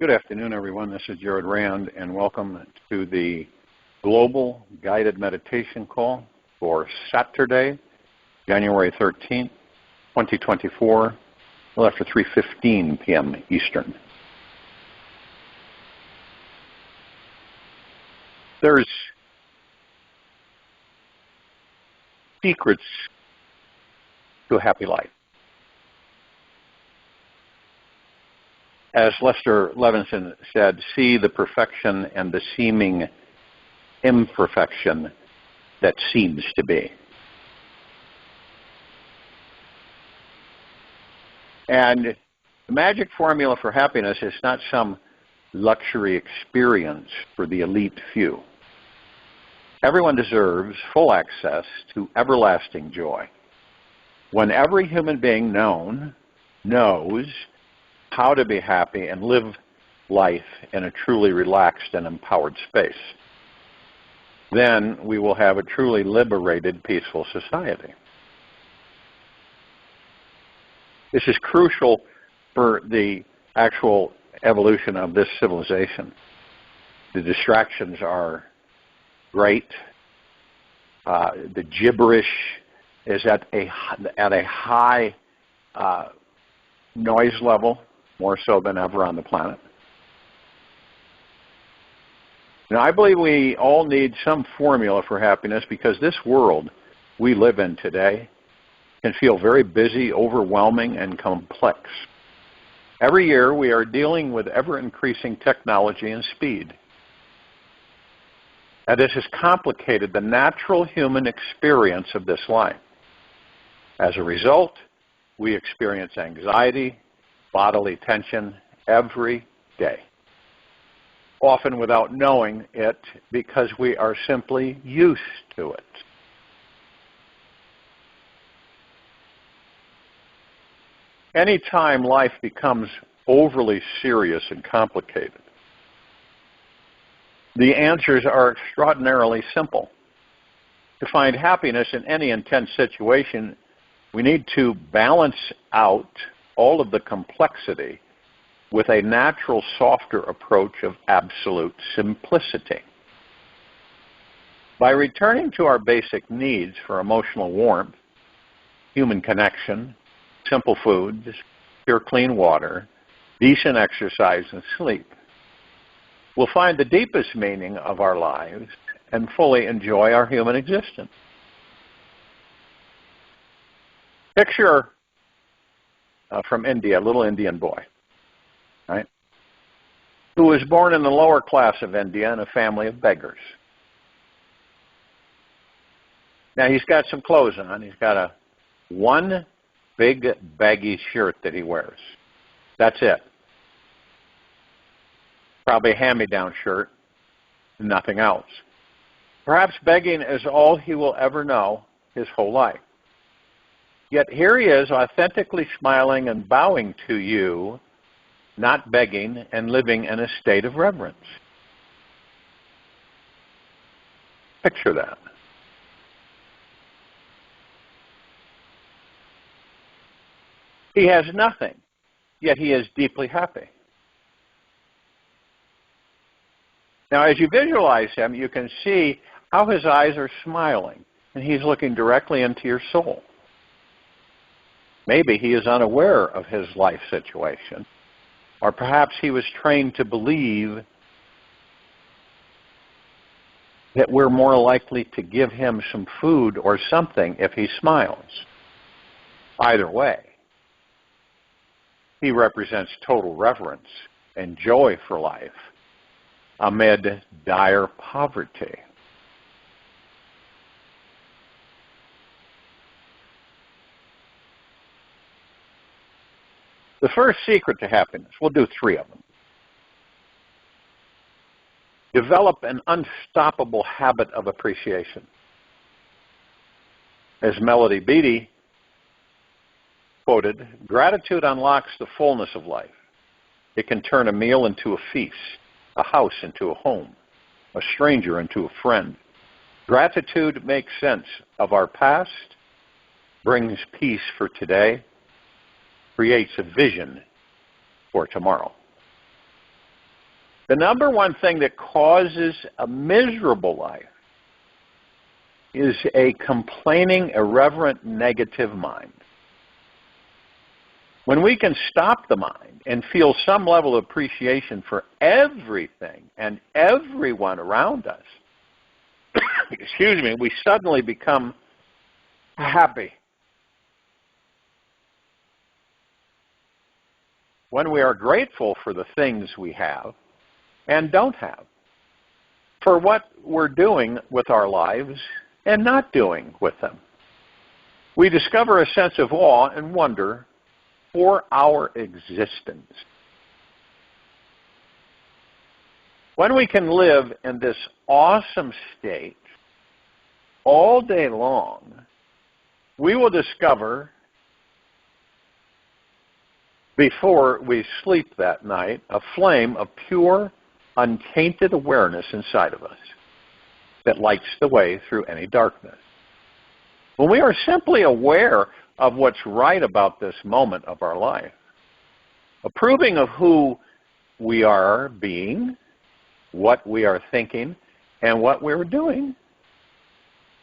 Good afternoon, everyone. This is Jared Rand, and welcome to the Global Guided Meditation Call for Saturday, January 13th, 2024, after 3:15 p.m. Eastern. There's secrets to a happy life. As Lester Levinson said, see the perfection and the seeming imperfection that seems to be. And the magic formula for happiness is not some luxury experience for the elite few. Everyone deserves full access to everlasting joy. When every human being knows how to be happy and live life in a truly relaxed and empowered space, then we will have a truly liberated, peaceful society. This is crucial for the actual evolution of this civilization. The distractions are great. The gibberish is at a high noise level, more so than ever on the planet. Now, I believe we all need some formula for happiness because this world we live in today can feel very busy, overwhelming, and complex. Every year we are dealing with ever-increasing technology and speed. And this has complicated the natural human experience of this life. As a result, we experience anxiety, bodily tension every day, often without knowing it because we are simply used to it. Anytime life becomes overly serious and complicated, the answers are extraordinarily simple. To find happiness in any intense situation, we need to balance out all of the complexity with a natural, softer approach of absolute simplicity. By returning to our basic needs for emotional warmth, human connection, simple foods, pure clean water, decent exercise, and sleep, we'll find the deepest meaning of our lives and fully enjoy our human existence. Picture from India, a little Indian boy, right, who was born in the lower class of India in a family of beggars. Now, he's got some clothes on. He's got one big baggy shirt that he wears. That's it. Probably a hand-me-down shirt, nothing else. Perhaps begging is all he will ever know his whole life. Yet here he is, authentically smiling and bowing to you, not begging, and living in a state of reverence. Picture that. He has nothing, yet he is deeply happy. Now, as you visualize him, you can see how his eyes are smiling, and he's looking directly into your soul. Maybe he is unaware of his life situation, or perhaps he was trained to believe that we're more likely to give him some food or something if he smiles. Either way, he represents total reverence and joy for life amid dire poverty. The first secret to happiness, we'll do 3 of them. Develop an unstoppable habit of appreciation. As Melody Beattie quoted, gratitude unlocks the fullness of life. It can turn a meal into a feast, a house into a home, a stranger into a friend. Gratitude makes sense of our past, brings peace for today, creates a vision for tomorrow. The number one thing that causes a miserable life is a complaining, irreverent, negative mind. When we can stop the mind and feel some level of appreciation for everything and everyone around us, excuse me, we suddenly become happy. When we are grateful for the things we have and don't have, for what we're doing with our lives and not doing with them, we discover a sense of awe and wonder for our existence. When we can live in this awesome state all day long, we will discover before we sleep that night a flame of pure, untainted awareness inside of us that lights the way through any darkness. When we are simply aware of what's right about this moment of our life, approving of who we are being, what we are thinking, and what we're doing,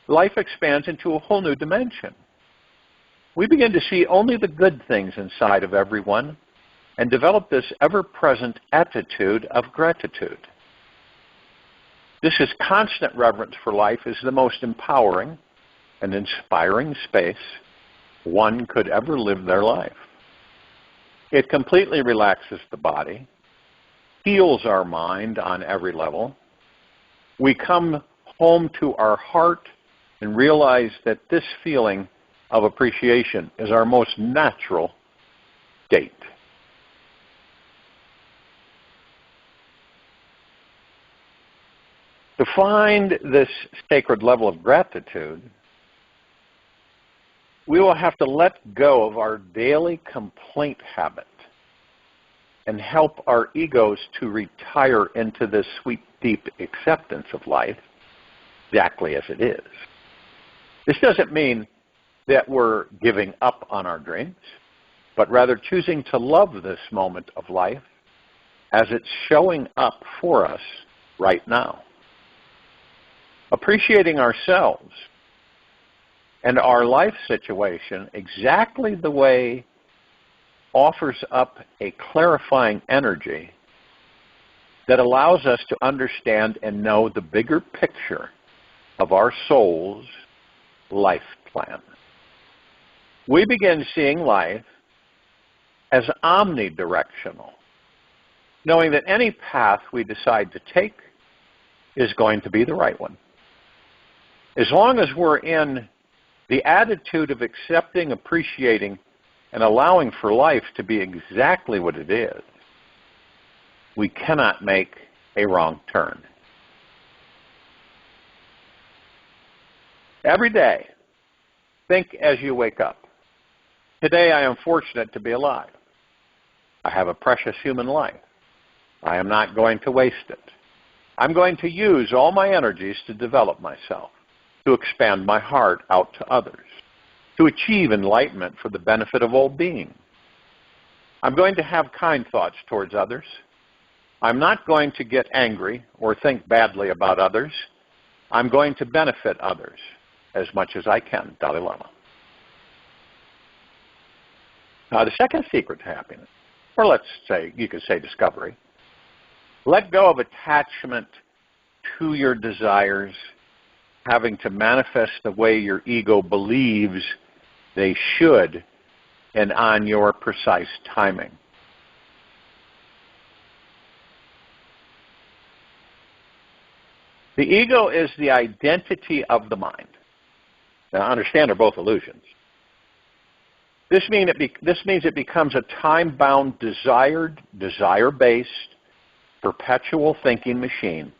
life expands into a whole new dimension. We begin to see only the good things inside of everyone and develop this ever-present attitude of gratitude. This is constant reverence for life is the most empowering and inspiring space one could ever live their life. It completely relaxes the body, heals our mind on every level. We come home to our heart and realize that this feeling of appreciation is our most natural state. To find this sacred level of gratitude, we will have to let go of our daily complaint habit and help our egos to retire into this sweet, deep acceptance of life exactly as it is. This doesn't mean that we're giving up on our dreams, but rather choosing to love this moment of life as it's showing up for us right now. Appreciating ourselves and our life situation exactly the way offers up a clarifying energy that allows us to understand and know the bigger picture of our soul's life plan. We begin seeing life as omnidirectional, knowing that any path we decide to take is going to be the right one. As long as we're in the attitude of accepting, appreciating, and allowing for life to be exactly what it is, we cannot make a wrong turn. Every day, think as you wake up. Today I am fortunate to be alive. I have a precious human life. I am not going to waste it. I'm going to use all my energies to develop myself, to expand my heart out to others, to achieve enlightenment for the benefit of all beings. I'm going to have kind thoughts towards others. I'm not going to get angry or think badly about others. I'm going to benefit others as much as I can. Dalai Lama. Now, the second secret to happiness, or let's say, you could say discovery, let go of attachment to your desires, having to manifest the way your ego believes they should and on your precise timing. The ego is the identity of the mind. Now, understand they're both illusions. This means it becomes a time-bound, desire-based, perpetual thinking machine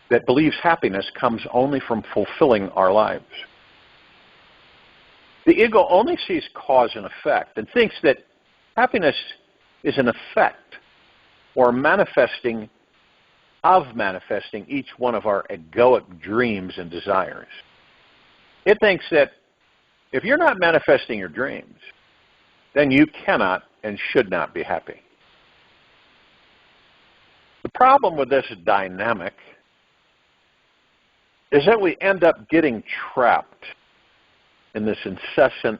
that believes happiness comes only from fulfilling our lives. The ego only sees cause and effect and thinks that happiness is an effect or manifesting each one of our egoic dreams and desires. It thinks that if you're not manifesting your dreams, then you cannot and should not be happy. The problem with this dynamic is that we end up getting trapped in this incessant,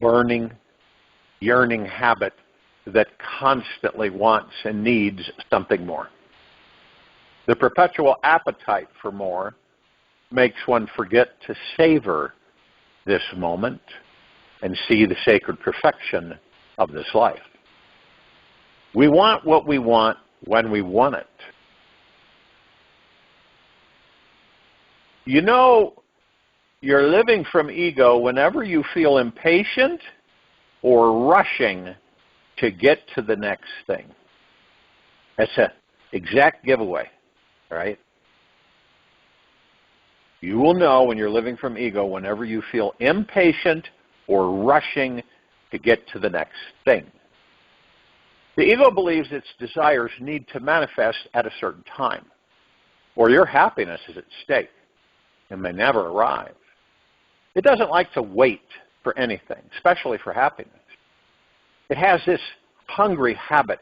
burning, yearning habit that constantly wants and needs something more. The perpetual appetite for more makes one forget to savor this moment and see the sacred perfection of this life. We want what we want when we want it. You know, you're living from ego whenever you feel impatient or rushing to get to the next thing. That's an exact giveaway, right? You will know when you're living from ego whenever you feel impatient or rushing to get to the next thing. The ego believes its desires need to manifest at a certain time, or your happiness is at stake and may never arrive. It doesn't like to wait for anything, especially for happiness. It has this hungry habit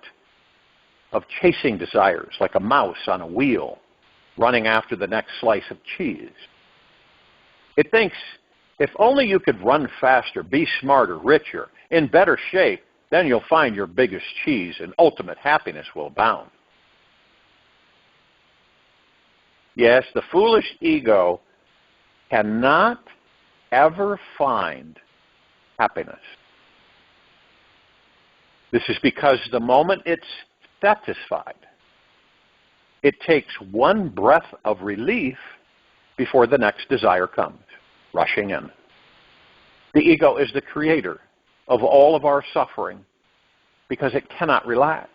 of chasing desires like a mouse on a wheel, running after the next slice of cheese. It thinks, if only you could run faster, be smarter, richer, in better shape, then you'll find your biggest cheese and ultimate happiness will abound. Yes, the foolish ego cannot ever find happiness. This is because the moment it's satisfied, it takes one breath of relief before the next desire comes, rushing in. The ego is the creator of all of our suffering because it cannot relax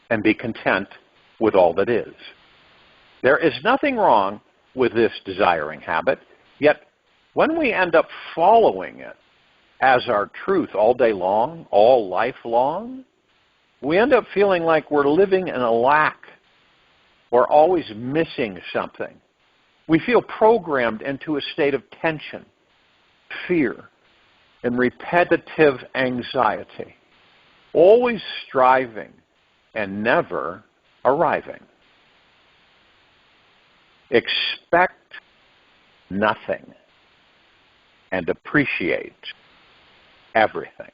and be content with all that is. There is nothing wrong with this desiring habit, yet when we end up following it as our truth all day long, all life long, we end up feeling like we're living in a lack. We're always missing something. We feel programmed into a state of tension, fear, and repetitive anxiety, always striving and never arriving. Expect nothing and appreciate everything.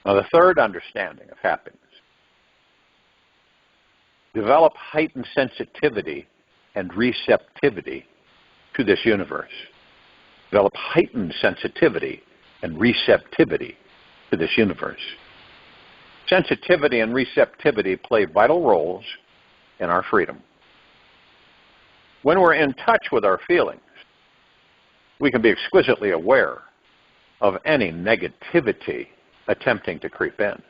Now, the third understanding of happiness: develop heightened sensitivity and receptivity to this universe. Develop heightened sensitivity and receptivity to this universe. Sensitivity and receptivity play vital roles in our freedom. When we're in touch with our feelings, we can be exquisitely aware of any negativity attempting to creep in.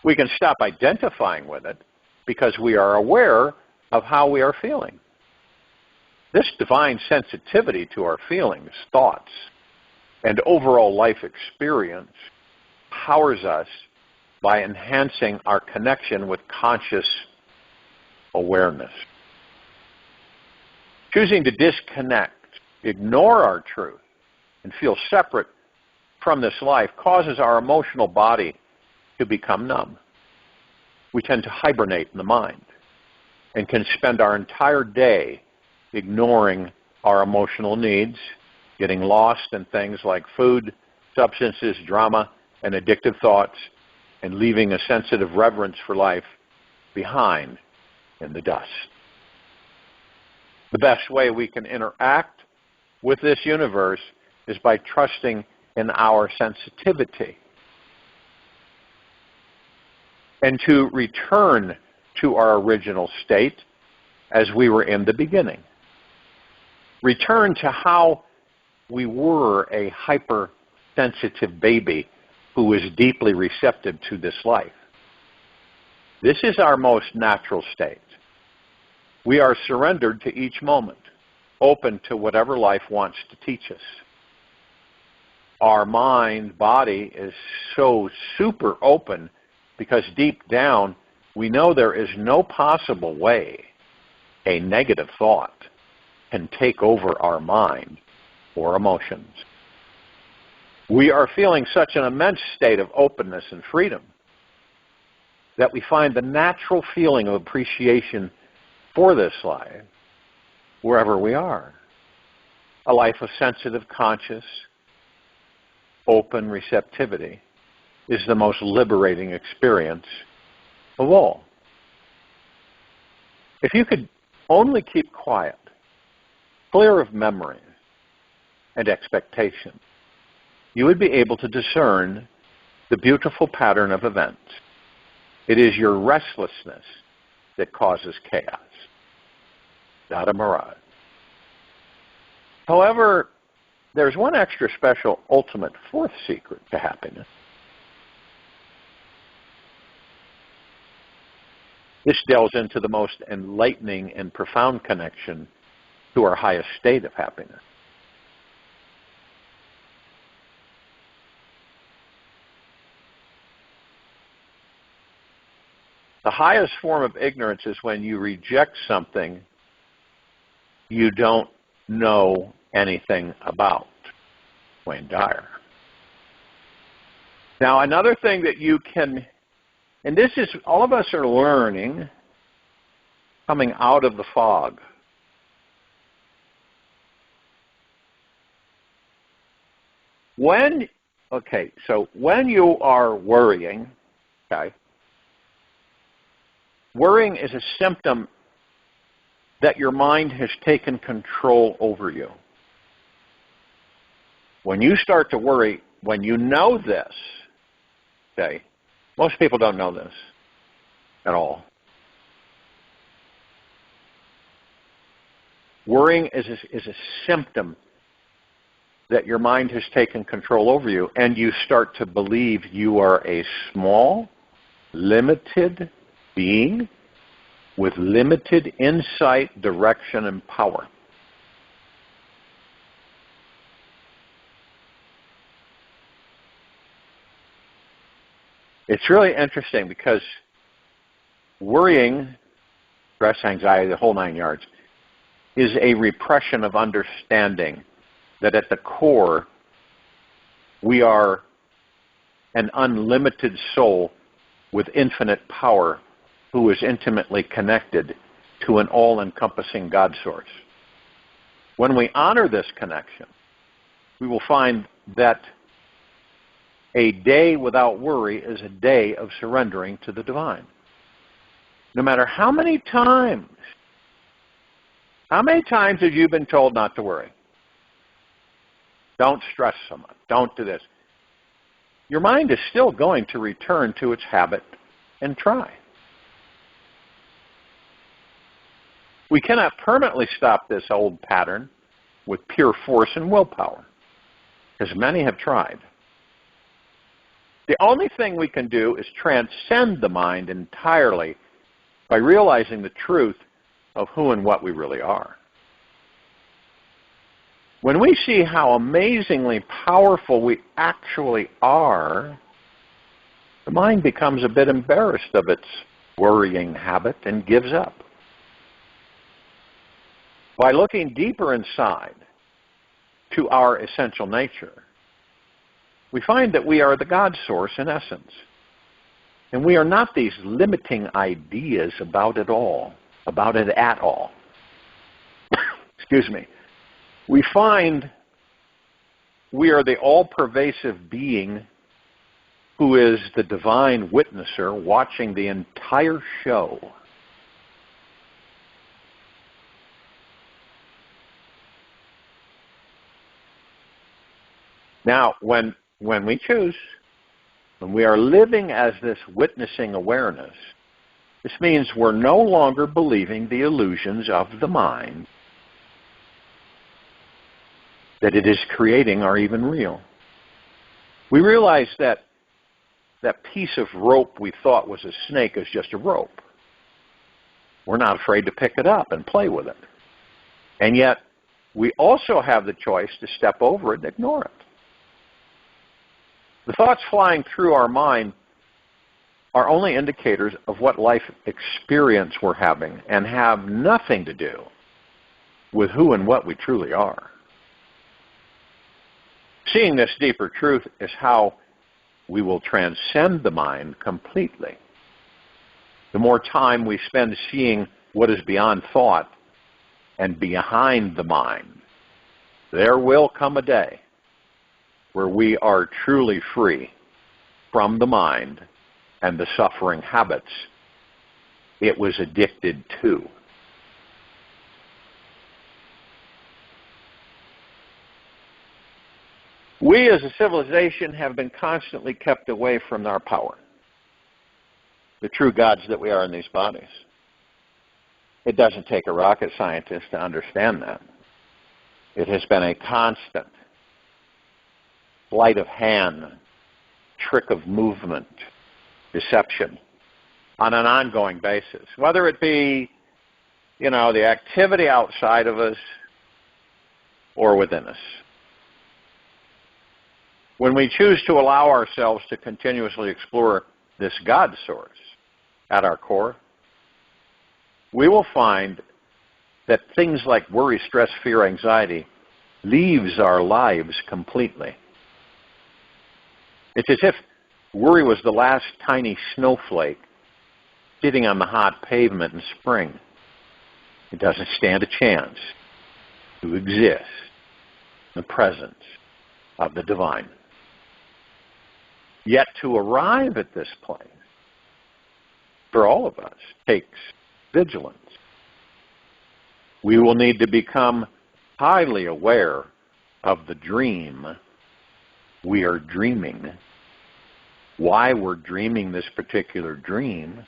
We can stop identifying with it because we are aware of how we are feeling. This divine sensitivity to our feelings, thoughts, and overall life experience powers us by enhancing our connection with conscious awareness. Choosing to disconnect, ignore our truth, and feel separate from this life causes our emotional body to become numb. We tend to hibernate in the mind and can spend our entire day ignoring our emotional needs, getting lost in things like food, substances, drama, and addictive thoughts, and leaving a sensitive reverence for life behind in the dust. The best way we can interact with this universe is by trusting in our sensitivity and to return to our original state as we were in the beginning. Return to how we were a hypersensitive baby who was deeply receptive to this life. This is our most natural state. We are surrendered to each moment, open to whatever life wants to teach us. Our mind, body is so super open because deep down we know there is no possible way a negative thought can take over our mind or emotions. We are feeling such an immense state of openness and freedom that we find the natural feeling of appreciation for this life wherever we are. A life of sensitive, conscious, open receptivity is the most liberating experience of all. If you could only keep quiet, clear of memory and expectation, you would be able to discern the beautiful pattern of events. It is your restlessness that causes chaos, not a mirage. However, there's one extra special, ultimate, fourth secret to happiness. This delves into the most enlightening and profound connection to our highest state of happiness. The highest form of ignorance is when you reject something you don't know anything about. Wayne Dyer. Now, another thing that you can, and this is, all of us are learning coming out of the fog. When you are worrying, worrying is a symptom that your mind has taken control over you. When you start to worry, when you know this, most people don't know this at all. Worrying is a symptom that your mind has taken control over you, and you start to believe you are a small, limited being with limited insight, direction, and power. It's really interesting because worrying, stress, anxiety, the whole 9 yards, is a repression of understanding that at the core we are an unlimited soul with infinite power who is intimately connected to an all-encompassing God source. When we honor this connection, we will find that a day without worry is a day of surrendering to the divine. No matter how many times have you been told not to worry? Don't stress so much. Don't do this. Your mind is still going to return to its habit and try. We cannot permanently stop this old pattern with pure force and willpower, because many have tried. The only thing we can do is transcend the mind entirely by realizing the truth of who and what we really are. When we see how amazingly powerful we actually are, the mind becomes a bit embarrassed of its worrying habit and gives up. By looking deeper inside to our essential nature, we find that we are the God source in essence. And we are not these limiting ideas about it at all. Excuse me. We find we are the all-pervasive being who is the divine witnesser watching the entire show. Now, when we choose, when we are living as this witnessing awareness, this means we're no longer believing the illusions of the mind, that it is creating are even real. We realize that that piece of rope we thought was a snake is just a rope. We're not afraid to pick it up and play with it. And yet, we also have the choice to step over it and ignore it. The thoughts flying through our mind are only indicators of what life experience we're having and have nothing to do with who and what we truly are. Seeing this deeper truth is how we will transcend the mind completely the more time we spend seeing what is beyond thought and behind the mind, there will come a day where we are truly free from the mind and the suffering habits it was addicted to. We as a civilization have been constantly kept away from our power, the true gods that we are in these bodies. It doesn't take a rocket scientist to understand that. It has been a constant sleight of hand, trick of movement, deception on an ongoing basis, whether it be, the activity outside of us or within us. When we choose to allow ourselves to continuously explore this God source at our core, we will find that things like worry, stress, fear, anxiety leaves our lives completely. It's as if worry was the last tiny snowflake sitting on the hot pavement in spring. It doesn't stand a chance to exist in the presence of the divine. Yet to arrive at this place, for all of us, takes vigilance. We will need to become highly aware of the dream we are dreaming, why we're dreaming this particular dream,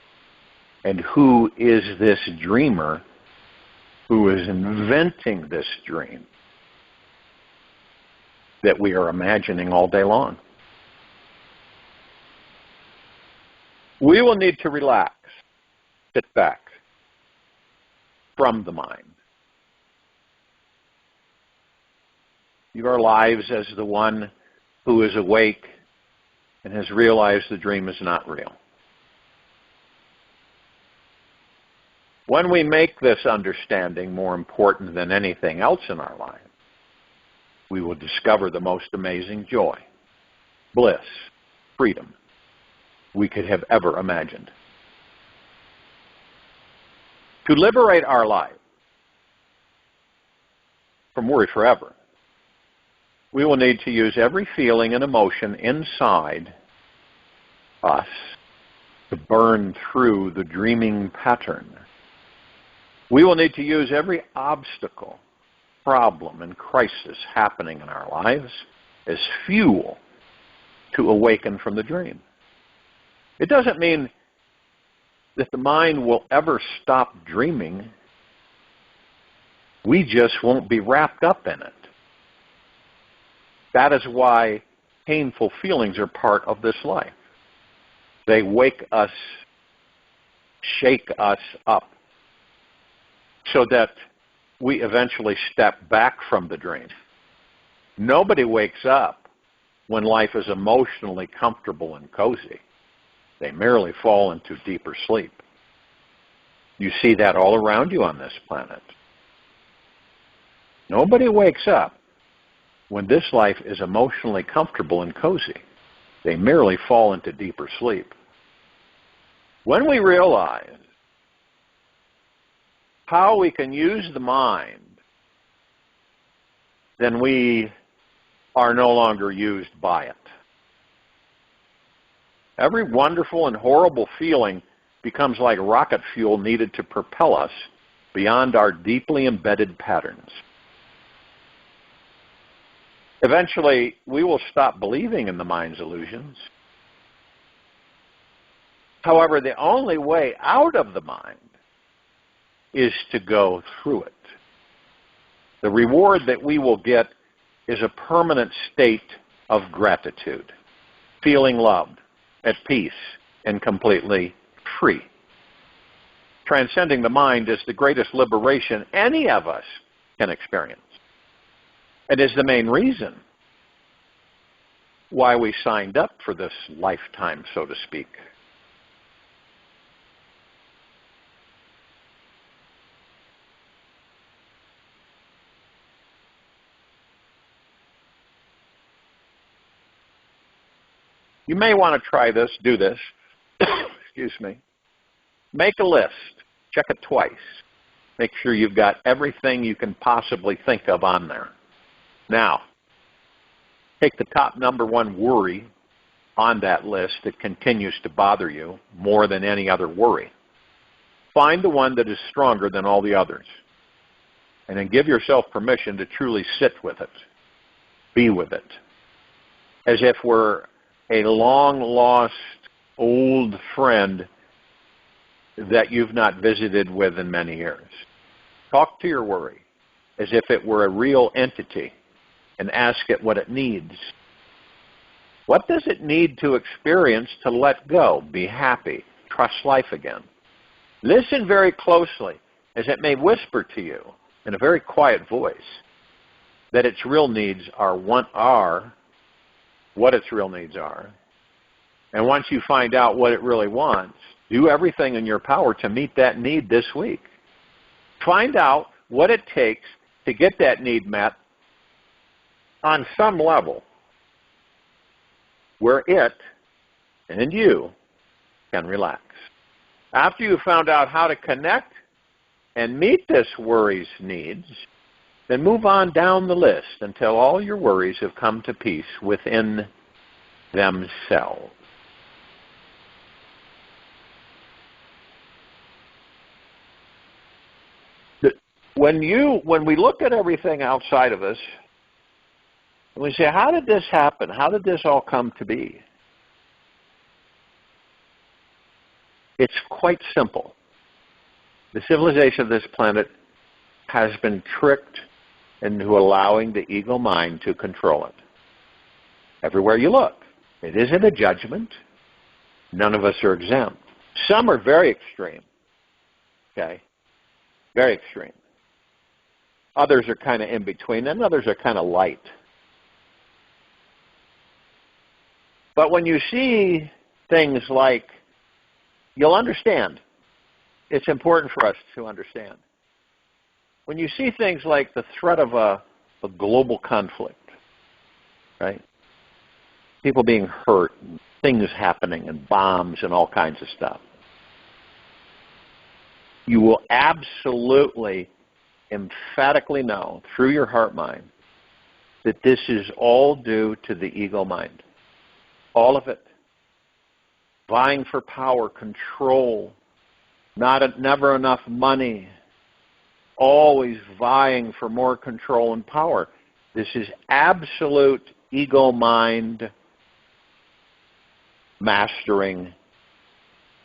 and who is this dreamer who is inventing this dream that we are imagining all day long. We will need to relax, sit back from the mind. Your lives as the one who is awake and has realized the dream is not real. When we make this understanding more important than anything else in our life, we will discover the most amazing joy, bliss, freedom we could have ever imagined. To liberate our life from worry forever, we will need to use every feeling and emotion inside us to burn through the dreaming pattern. We will need to use every obstacle, problem, and crisis happening in our lives as fuel to awaken from the dream. It doesn't mean that the mind will ever stop dreaming. We just won't be wrapped up in it. That is why painful feelings are part of this life. They wake us, shake us up, so that we eventually step back from the dream. Nobody wakes up when life is emotionally comfortable and cozy. They merely fall into deeper sleep. You see that all around you on this planet. Nobody wakes up when this life is emotionally comfortable and cozy. They merely fall into deeper sleep. When we realize how we can use the mind, then we are no longer used by it. Every wonderful and horrible feeling becomes like rocket fuel needed to propel us beyond our deeply embedded patterns. Eventually, we will stop believing in the mind's illusions. However, the only way out of the mind is to go through it. The reward that we will get is a permanent state of gratitude, feeling loved, at peace, and completely free. Transcending the mind is the greatest liberation any of us can experience. It is the main reason why we signed up for this lifetime, so to speak. You may want to try this, do this, excuse me, Make a list. Check it twice. Make sure you've got everything you can possibly think of on there. Now, take the top number one worry on that list that continues to bother you more than any other worry. Find the one that is stronger than all the others. And then give yourself permission to truly sit with it. Be with it. As if we're a long-lost old friend that you've not visited with in many years. Talk to your worry as if it were a real entity and ask it what it needs. What does it need to experience to let go, be happy, trust life again? Listen very closely as it may whisper to you in a very quiet voice that its real needs are what its real needs are. And once you find out what it really wants, do everything in your power to meet that need this week. Find out what it takes to get that need met on some level where it and you can relax. After you've found out how to connect and meet this worry's needs, then move on down the list until all your worries have come to peace within themselves. When we look at everything outside of us, and we say, how did this happen? How did this all come to be? It's quite simple. The civilization of this planet has been tricked into allowing the ego mind to control it. Everywhere you look. It isn't a judgment. None of us are exempt. Some are very extreme. Okay? Very extreme. Others are kind of in between, and others are kind of light. But when you see things like, you'll understand. It's important for us to understand. When you see things like the threat of a global conflict, right? People being hurt, and things happening, and bombs and all kinds of stuff. You will absolutely, emphatically know through your heart mind that this is all due to the ego mind. All of it. Vying for power, control, never enough money, always vying for more control and power. This is absolute ego mind mastering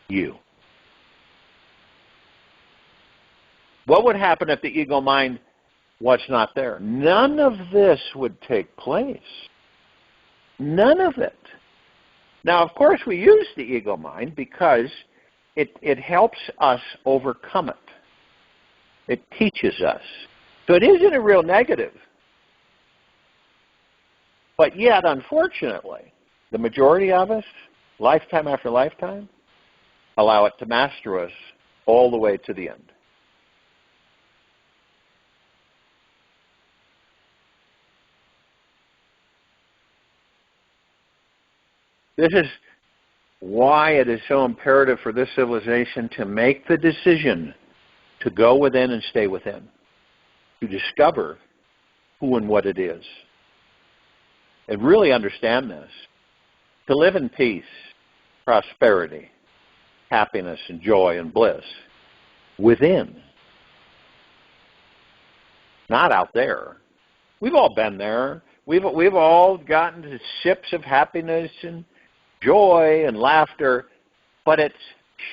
you. What would happen if the ego mind was not there? None of this would take place. None of it. Now, of course, we use the ego mind because it helps us overcome it. It teaches us. So it isn't a real negative. But yet, unfortunately, the majority of us, lifetime after lifetime, allow it to master us all the way to the end. This is why it is so imperative for this civilization to make the decision to go within and stay within, to discover who and what it is, and really understand this, to live in peace, prosperity, happiness, and joy and bliss within, not out there. We've all been there. We've all gotten to sips of happiness and joy and laughter, but it's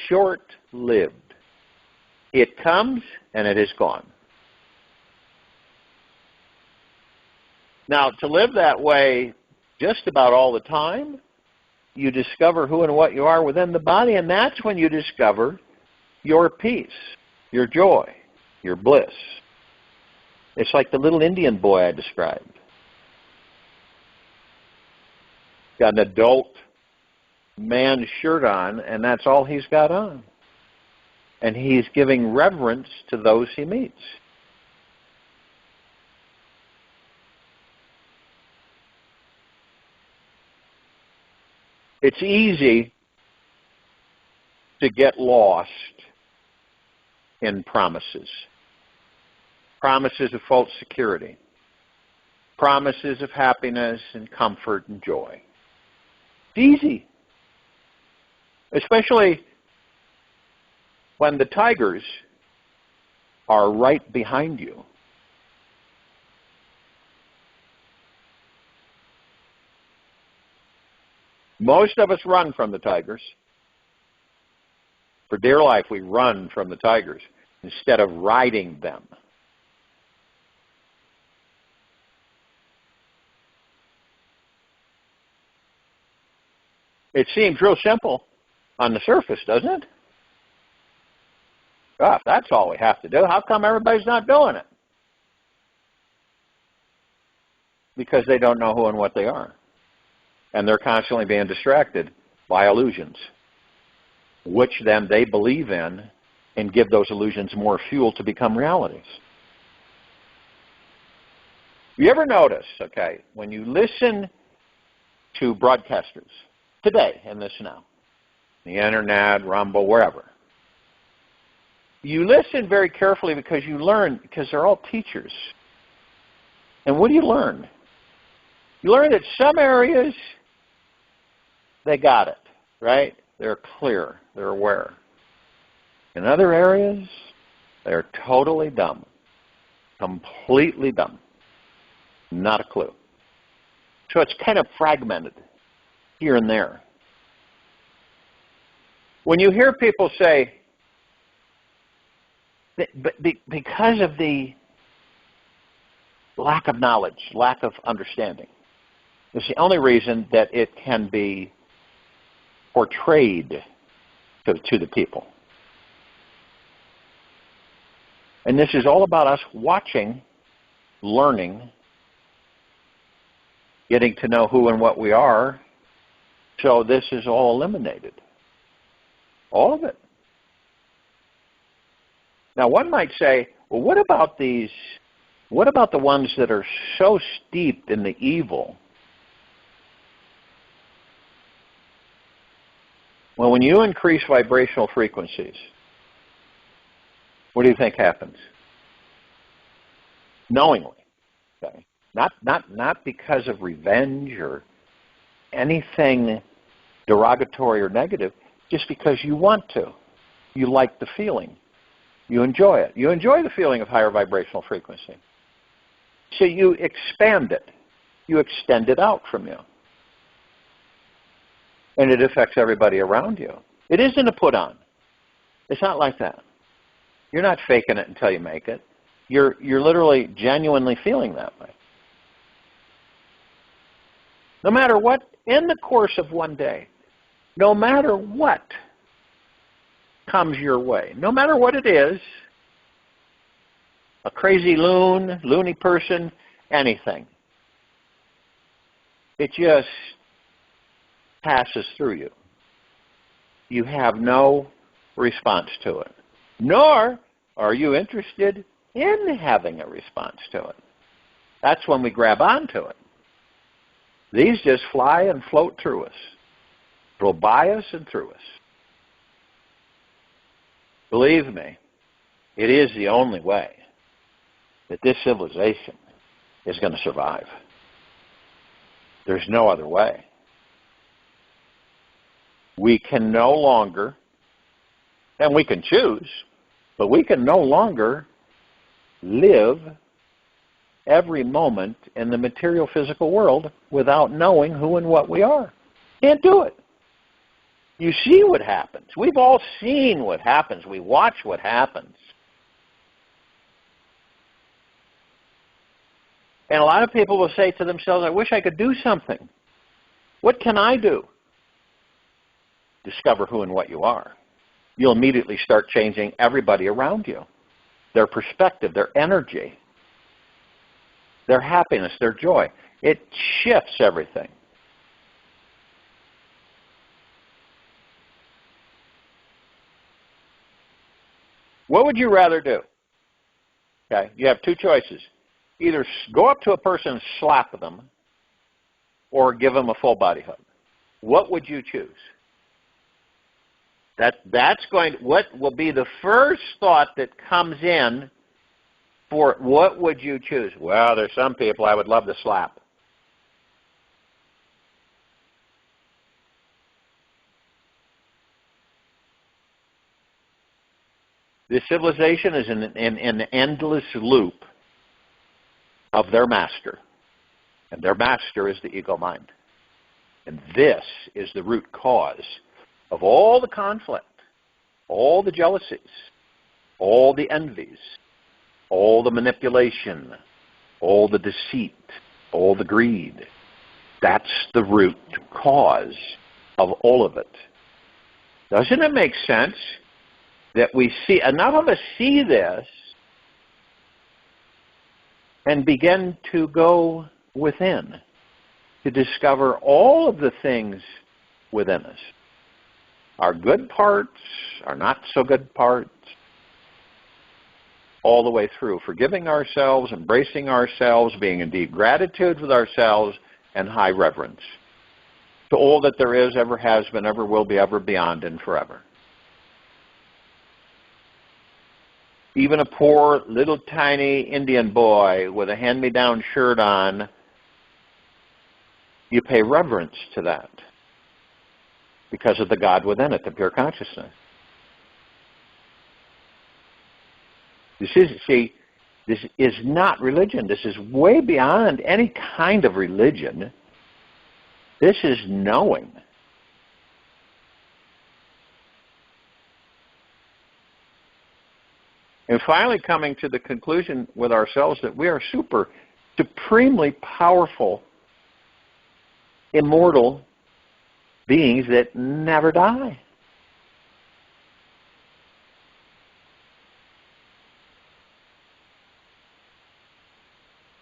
short-lived. It comes and it is gone. Now, to live that way just about all the time, you discover who and what you are within the body, and that's when you discover your peace, your joy, your bliss. It's like the little Indian boy I described. Got an adult man's shirt on, and that's all he's got on. And he's giving reverence to those he meets. It's easy to get lost in promises. Promises of false security. Promises of happiness and comfort and joy. It's easy. Especially when the tigers are right behind you. Most of us run from the tigers. For dear life, we run from the tigers instead of riding them. It seems real simple on the surface, doesn't it? Gosh, that's all we have to do. How come everybody's not doing it? Because they don't know who and what they are. And they're constantly being distracted by illusions, which then they believe in and give those illusions more fuel to become realities. You ever notice, okay, when you listen to broadcasters today in this now, the internet, Rumble, wherever, you listen very carefully because you learn, because they're all teachers. And what do you learn? You learn that some areas, they got it, right? They're clear. They're aware. In other areas, they're totally dumb. Completely dumb. Not a clue. So it's kind of fragmented here and there. When you hear people say, because of the lack of knowledge, lack of understanding, it's the only reason that it can be portrayed to the people. And this is all about us watching, learning, getting to know who and what we are. So this is all eliminated. All of it. Now one might say, well, what about the ones that are so steeped in the evil? Well, when you increase vibrational frequencies, what do you think happens? Knowingly, okay? Not because of revenge or anything derogatory or negative, just because you want to. You like the feeling. You enjoy it. You enjoy the feeling of higher vibrational frequency. So you expand it. You extend it out from you. And it affects everybody around you. It isn't a put-on. It's not like that. You're not faking it until you make it. You're literally genuinely feeling that way. No matter what, in the course of one day, no matter what comes your way, no matter what it is, a crazy loony person, anything, it just passes through you. You have no response to it, nor are you interested in having a response to it. That's when we grab onto it. These just fly and float through us, go by us and through us. Believe me, it is the only way that this civilization is going to survive. There's no other way. We can no longer, and we can choose, but we can no longer live every moment in the material physical world without knowing who and what we are. Can't do it. You see what happens. We've all seen what happens. We watch what happens. And a lot of people will say to themselves, I wish I could do something. What can I do? Discover who and what you are. You'll immediately start changing everybody around you. Their perspective, their energy, their happiness, their joy. It shifts everything. What would you rather do? Okay, you have two choices. Either go up to a person and slap them or give them a full body hug. What would you choose? That's going. What will be the first thought that comes in for what would you choose? Well, there's some people I would love to slap. This civilization is in an endless loop of their master. And their master is the ego mind. And this is the root cause of all the conflict, all the jealousies, all the envies, all the manipulation, all the deceit, all the greed. That's the root cause of all of it. Doesn't it make sense that we see, enough of us see this and begin to go within to discover all of the things within us? Our good parts, our not so good parts, all the way through. Forgiving ourselves, embracing ourselves, being in deep gratitude with ourselves, and high reverence to all that there is, ever has been, ever will be, ever beyond, and forever. Even a poor, little, tiny Indian boy with a hand-me-down shirt on, you pay reverence to that because of the God within it, the pure consciousness. This is not religion. This is way beyond any kind of religion. This is knowing. And finally coming to the conclusion with ourselves that we are supremely powerful, immortal beings that never die.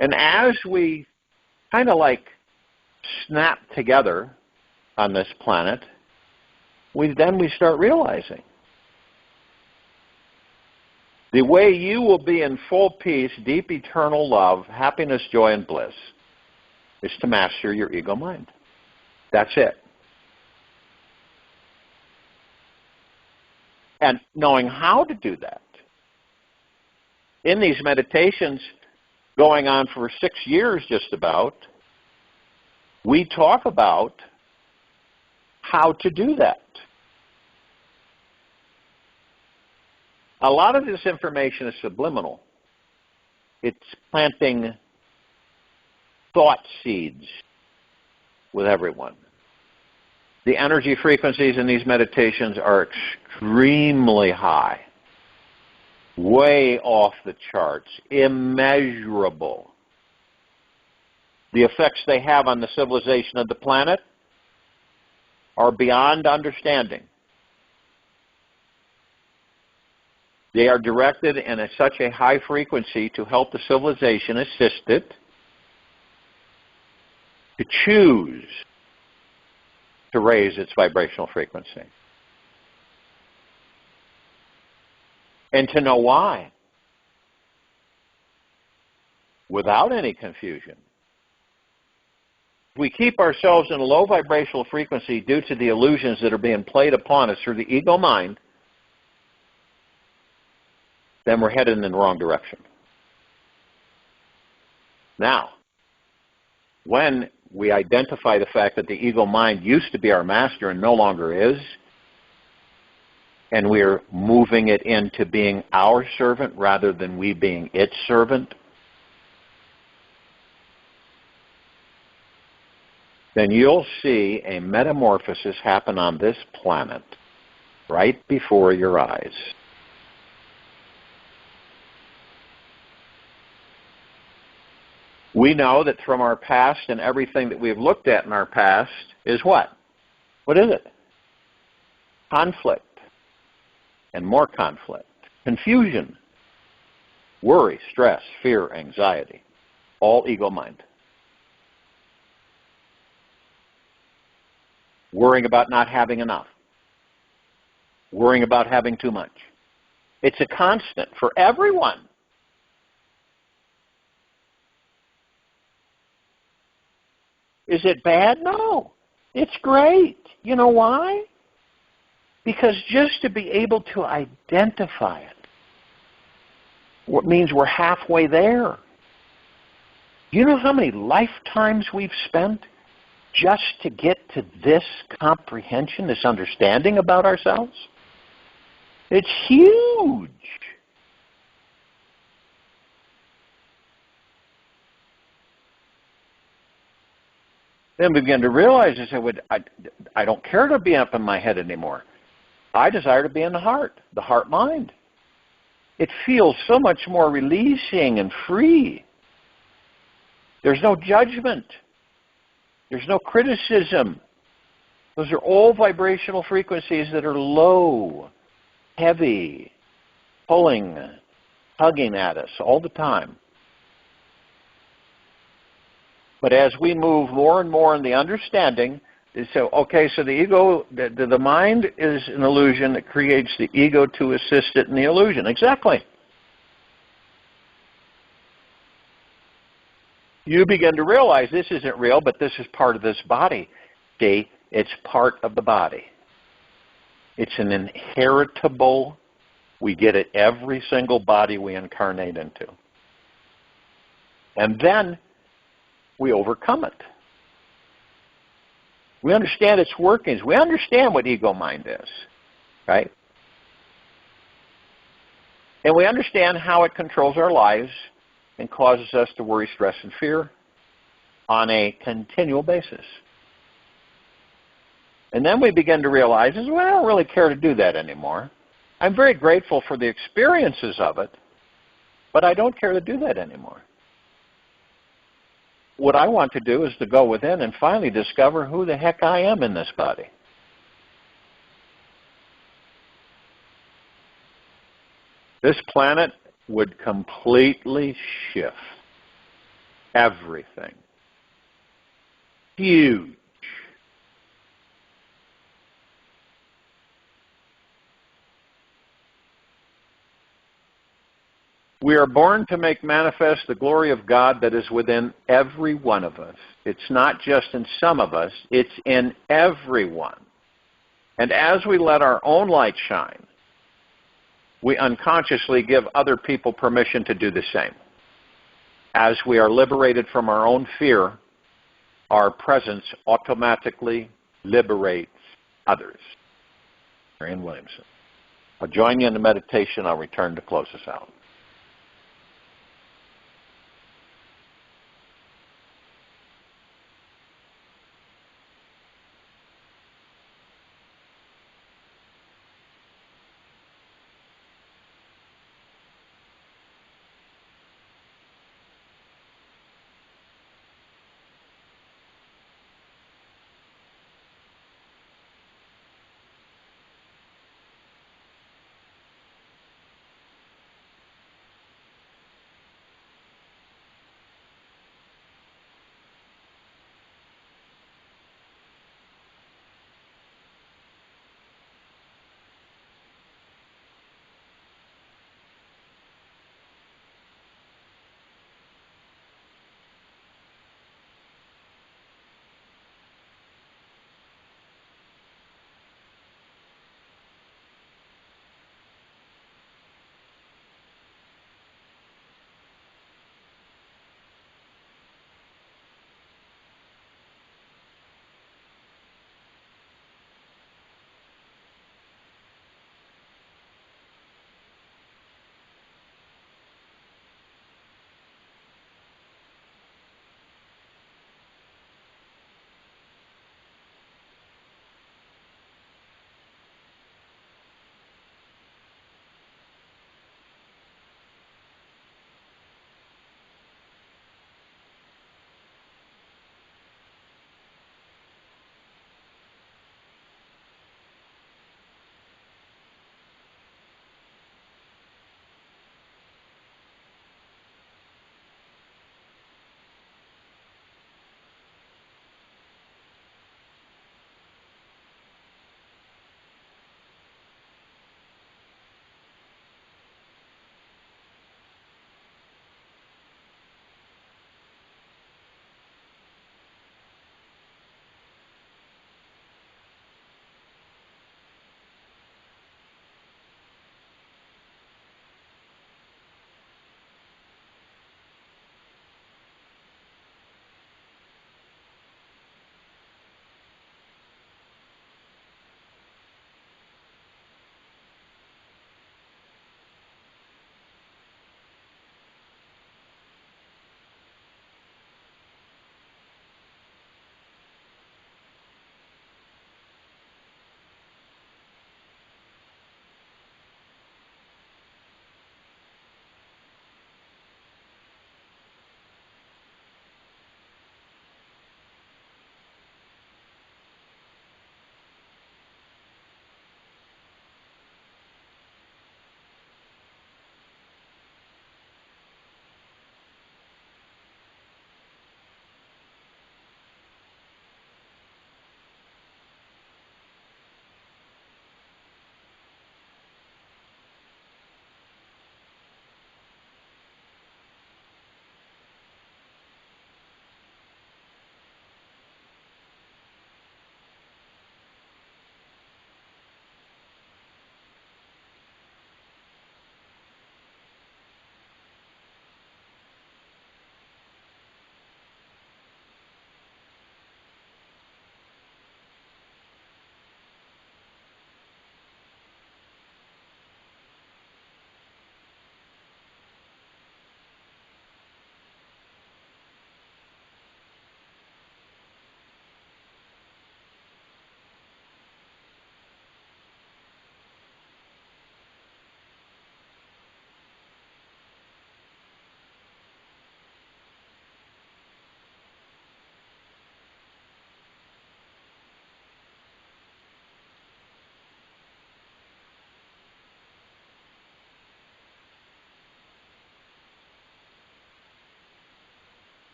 And as we kind of like snap together on this planet, we start realizing the way you will be in full peace, deep eternal love, happiness, joy, and bliss is to master your ego mind. That's it. And knowing how to do that. In these meditations going on for 6 years just about, we talk about how to do that. A lot of this information is subliminal. It's planting thought seeds with everyone. The energy frequencies in these meditations are extremely high, way off the charts, immeasurable. The effects they have on the civilization of the planet are beyond understanding. They are directed in such a high frequency to help the civilization, assist it, to choose to raise its vibrational frequency. And to know why, without any confusion. If we keep ourselves in a low vibrational frequency due to the illusions that are being played upon us through the ego mind, then we're headed in the wrong direction. Now, when we identify the fact that the ego mind used to be our master and no longer is, and we're moving it into being our servant rather than we being its servant, then you'll see a metamorphosis happen on this planet right before your eyes. We know that from our past and everything that we've looked at in our past is what? What is it? Conflict. And more conflict. Confusion. Worry, stress, fear, anxiety. All ego mind. Worrying about not having enough. Worrying about having too much. It's a constant for everyone. Is it bad? No. It's great. You know why? Because just to be able to identify it, what means we're halfway there. You know how many lifetimes we've spent just to get to this comprehension, this understanding about ourselves? It's huge. Then we begin to realize, I don't care to be up in my head anymore. I desire to be in the heart-mind. It feels so much more releasing and free. There's no judgment. There's no criticism. Those are all vibrational frequencies that are low, heavy, pulling, tugging at us all the time. But as we move more and more in the understanding, so the ego, the mind is an illusion that creates the ego to assist it in the illusion. Exactly. You begin to realize this isn't real, but this is part of this body. See, it's part of the body. It's an inheritable, we get it every single body we incarnate into. And then we overcome it. We understand its workings. We understand what ego mind is, right? And we understand how it controls our lives and causes us to worry, stress, and fear on a continual basis. And then we begin to realize, I don't really care to do that anymore. I'm very grateful for the experiences of it, but I don't care to do that anymore. What I want to do is to go within and finally discover who the heck I am in this body. This planet would completely shift everything. Huge. We are born to make manifest the glory of God that is within every one of us. It's not just in some of us, it's in everyone. And as we let our own light shine, we unconsciously give other people permission to do the same. As we are liberated from our own fear, our presence automatically liberates others. Marianne Williamson. I'll join you in the meditation. I'll return to close us out.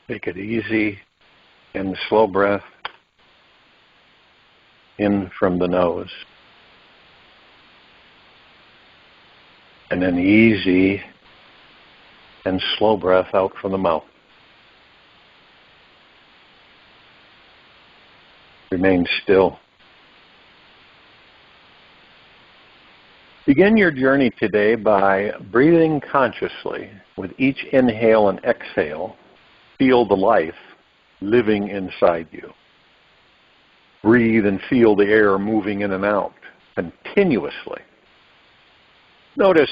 Take it easy and slow breath in from the nose. And then easy and slow breath out from the mouth. Remain still. Begin your journey today by breathing consciously. With each inhale and exhale, feel the life living inside you. Breathe and feel the air moving in and out continuously. Notice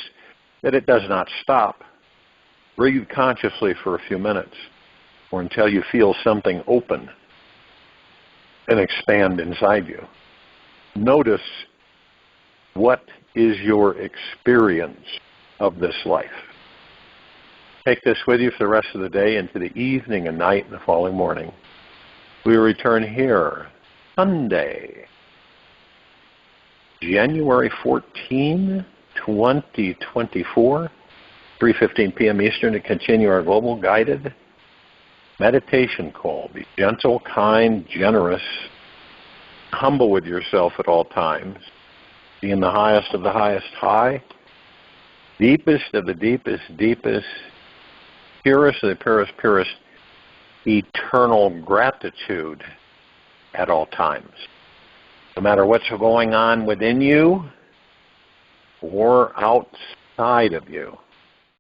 that it does not stop. Breathe consciously for a few minutes or until you feel something open and expand inside you. Notice what is your experience of this life. Take this with you for the rest of the day into the evening and night and the following morning. We will return here Sunday, January 14, 2024, 3:15 p.m. Eastern, to continue our global guided meditation call. Be gentle, kind, generous, humble with yourself at all times. Be in the highest of the highest high, deepest of the deepest deepest, purest of the purest purest, eternal gratitude at all times. No matter what's going on within you or outside of you.